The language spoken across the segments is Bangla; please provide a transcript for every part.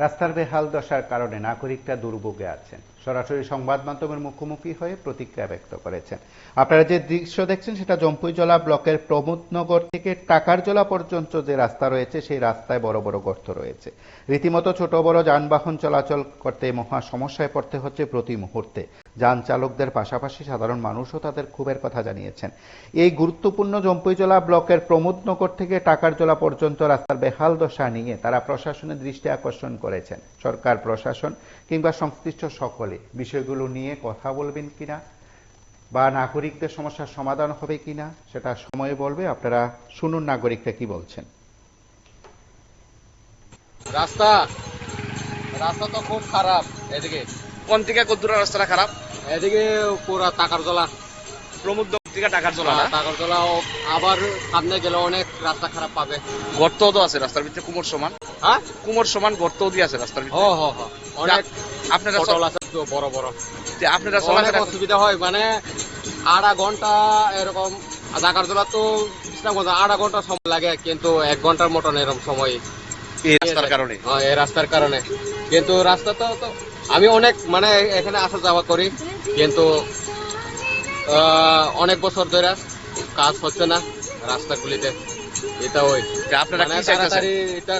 রাস্তার বেহাল দশার কারণে নাগরিকরা দুর্ভোগে আছেন। সরাসরি সংবাদ মাধ্যমের মুখোমুখি হয়ে প্রতিক্রিয়া ব্যক্ত করেছেন। আপনারা যে দৃশ্য দেখছেন সেটা জম্পুইজলা ব্লকের প্রমোদনগর থেকে টাকারজলা পর্যন্ত যে রাস্তা রয়েছে সেই রাস্তায় বড় বড় গর্ত রয়েছে। রীতিমতো ছোট বড় যানবাহন চলাচল করতে মহা সমস্যায় পড়তে হচ্ছে প্রতি মুহূর্তে। যান চালকদের পাশাপাশি সাধারণ মানুষও তাদের ক্ষোভের কথা জানিয়েছেন। এই গুরুত্বপূর্ণ জম্পুইজলা ব্লকের প্রমোদনগর থেকে টাকারজলা পর্যন্ত রাস্তার বেহাল দশা নিয়ে তারা প্রশাসনের দৃষ্টি আকর্ষণ করেছেন। সরকার, প্রশাসন কিংবা সংশ্লিষ্ট সকলে বিষয়গুলো নিয়ে কথা বলবেন কিনা বা নাগরিকদের সমস্যার সমাধান হবে কিনা সেটা সময় বলবে। আপনারা শুনুন নাগরিকরা কি বলছেন। রাস্তা রাস্তা তো খুব খারাপ। এদিকে কোন থেকে কদ্দুর রাস্তাটা খারাপ? এদিকে পুরা টাকারজলা, প্রমুখ থেকে টাকারজলা না? টাকারজলা আবার সামনে গেলে অনেক রাস্তা খারাপ পাবে। গর্তও তো আছে রাস্তার ভিতরে, কুমোর সমান। হ্যাঁ, কুমোর সমান গর্তও দিয়ে আছে রাস্তার ভিতরে। অনেক আপনারা পটল আছে তো বড় বড়। আপনারা অনেক চলাফেরা অসুবিধা হয়, মানে আধা ঘন্টা এরকম। টাকারজলা তো ইসলামগঞ্জ আধা ঘন্টা সময় লাগে, কিন্তু 1 ঘন্টার মতন এরকম সময় এই রাস্তার কারণে। এই রাস্তার কারণে। কিন্তু রাস্তা তো আমি অনেক মানে এখানে আসা যাওয়া করি, কিন্তু অনেক বছর ধরে কাজ হচ্ছে না রাস্তাগুলিতে। এটা ওই আপনারা মানে কি চাইতেছেন? তাড়াতাড়ি এটা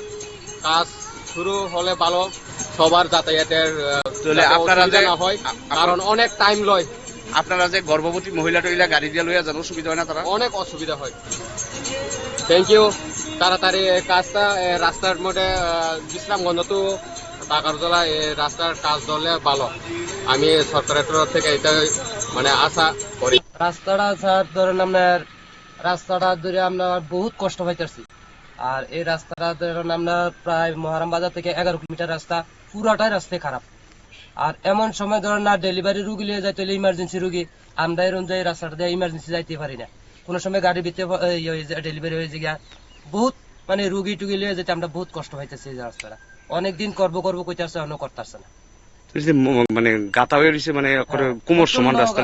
কাজ শুরু হলে ভালো, সবার যাতায়াতের আপনারা অসুবিধা না হয়, কারণ অনেক টাইম লয়। আপনারা যে গর্ভবতী মহিলা টহিলা গাড়ি দিয়ে লইয়া যান, অসুবিধা হয় না? তারা অনেক অসুবিধা হয়। Thank you. তাড়াতাড়ি কাজটা রাস্তার মধ্যে বিশ্রামগঞ্জ তো টাকারজলা এই রাস্তার কাজ ধরলে ভালো। আমি সরকারের তরফ থেকে এটা মানে আশা করি। রাস্তাটা স্যার ধরেন আপনার রাস্তাটা ধরে আমরা বহুত কষ্ট পাইতেছি। আর এই রাস্তাটা ধরেন আমরা প্রায় মহারাম বাজার থেকে 11 কিলোমিটার রাস্তা, পুরাটাই রাস্তায় খারাপ। আর এমন সময় ধরেন না ডেলিভারি রুগী লিয়ে যাইতে হলে, ইমার্জেন্সি রুগী, আমরা এর অনুযায়ী রাস্তাটা দিয়ে ইমার্জেন্সি যাইতে পারি না। কোনো সময় গাড়ির ভিতরে ডেলিভারি হয়ে যায়, বহুত মানে রুগী টুগী লিয়ে যেতে আমরা বহুত কষ্ট পাইতেছি। এই রাস্তাটা অনেকদিন করবো কইতেছে, অন্য করতেছে না। মানে গাতা হয়ে রয়েছে, মানে কুমোর সমান রাস্তা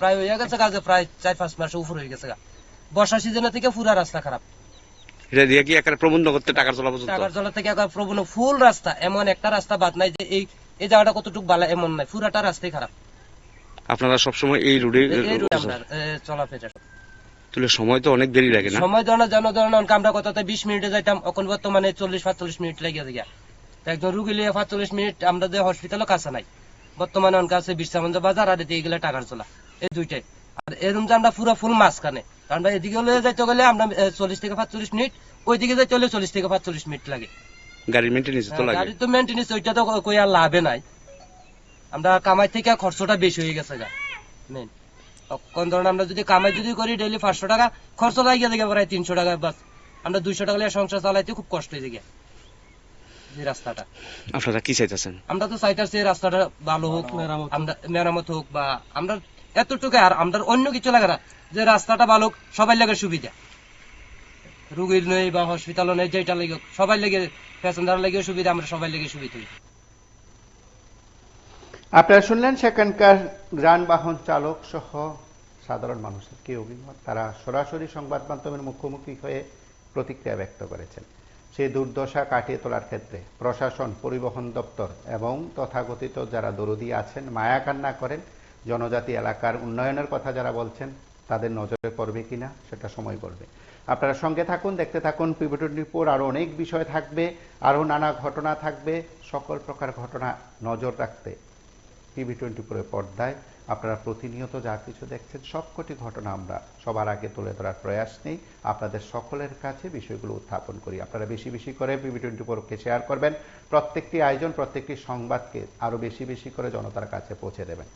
প্রায় হয়ে গেছে, প্রায় 4-5 মাস উপর হয়ে গেছে। বর্ষা সিজনে থেকে পুরা রাস্তা খারাপ। এটা দিয়ে কি একটা প্রবন্ধ করতে টাকারজলা পর্যন্ত? টাকারজলা থেকে ফুল রাস্তা, এমন একটা রাস্তা বাদ নাই যে এই জায়গাটা কতটুকু বালা, এমন নাই, পুরাটা রাস্তাই খারাপ। আপনারা সবসময় এই রোডে চলাফেরা। তাহলে সময় তো অনেক দেরি লাগে না? সময় ধরেন আমরা কথাতে 20 মিনিটে যাইতাম, এখন বর্তমানে 40-45 মিনিট লেগে যায়। একজন রুগী লিয়ে 45 মিনিট, আমরা যে হসপিটালও কাছে নাই। বর্তমানে অনেক আছে বিশ্রামগঞ্জ বাজার, আর এদিকে টাকারজলা, এই দুইটাই। আর এরকম যে আমরা পুরো ফুল মাঝখানে, কারণ এদিকে যাইতে গেলে আমরা 40-45 মিনিট, ওইদিকে যাইতে হলে 40-45 মিনিট লাগে। গাড়ির মেইনটেনেন্স তো লাগে। গাড়ি তো মেইনটেনেন্স, ওইটা তো কই আর লাভে নাই। আমরা কামাই থেকে খরচটা বেশি হয়ে গেছে গা মেইন। কোন ধরনের আমরা যদি কামাই করি ডেইলি 500 টাকা, খরচ লাগিয়ে দেখে প্রায় 300 টাকা, বাস আমরা 200 টাকা লিয়ে সংসার চালাইতে খুব কষ্ট হয়ে যায় এই রাস্তাটা। আপনারা কি চাইতেছেন? আমরা তো চাইতেছি রাস্তাটা ভালো হোক, আমরা মেরামত হোক, বা আমরা এতটুকু, আর আমরা অন্য কিছু লাগে না, যে রাস্তাটা ভালো হোক, সবাই লাগে সুবিধা, রুগীর নেই বা হসপিটাল নেই, যেটা লাগে সবাই লাগে, প্যাসেঞ্জার লাগে সুবিধা, আমরা সবাই লাগে সুবিধা। আপনারা শুনলেন সেখানকার যানবাহন চালক সহ সাধারণ মানুষের কি অভিমত। তারা সরাসরি সংবাদ মাধ্যমের মুখোমুখি হয়ে প্রতিক্রিয়া ব্যক্ত করেছেন। সেই দুর্দশা কাটিয়ে তোলার ক্ষেত্রে প্রশাসন, পরিবহন দপ্তর এবং তথাকথিত যারা দরদি আছেন, মায়া কান্না করেন, জনজাতি এলাকার উন্নয়নের কথা যারা বলছেন, তাদের নজরে পড়বে কিনা সেটা সময় বলবে। আপনারা সঙ্গে থাকুন, দেখতে থাকুন PB24। আরও অনেক বিষয় থাকবে, আরও নানা ঘটনা থাকবে। সকল প্রকার ঘটনা নজর রাখতে PB24 পর্দায় আপনারা প্রতিনিয়ত যা কিছু দেখছেন, সবকটি ঘটনা আমরা সবার আগে তুলে ধরার প্রয়াস নেই, আপনাদের সকলের কাছে বিষয়গুলো উত্থাপন করি। আপনারা বেশি বেশি করে PB24কে শেয়ার করবেন, প্রত্যেকটি আয়োজন, প্রত্যেকটি সংবাদকে আরও বেশি বেশি করে জনতার কাছে পৌঁছে দেবেন।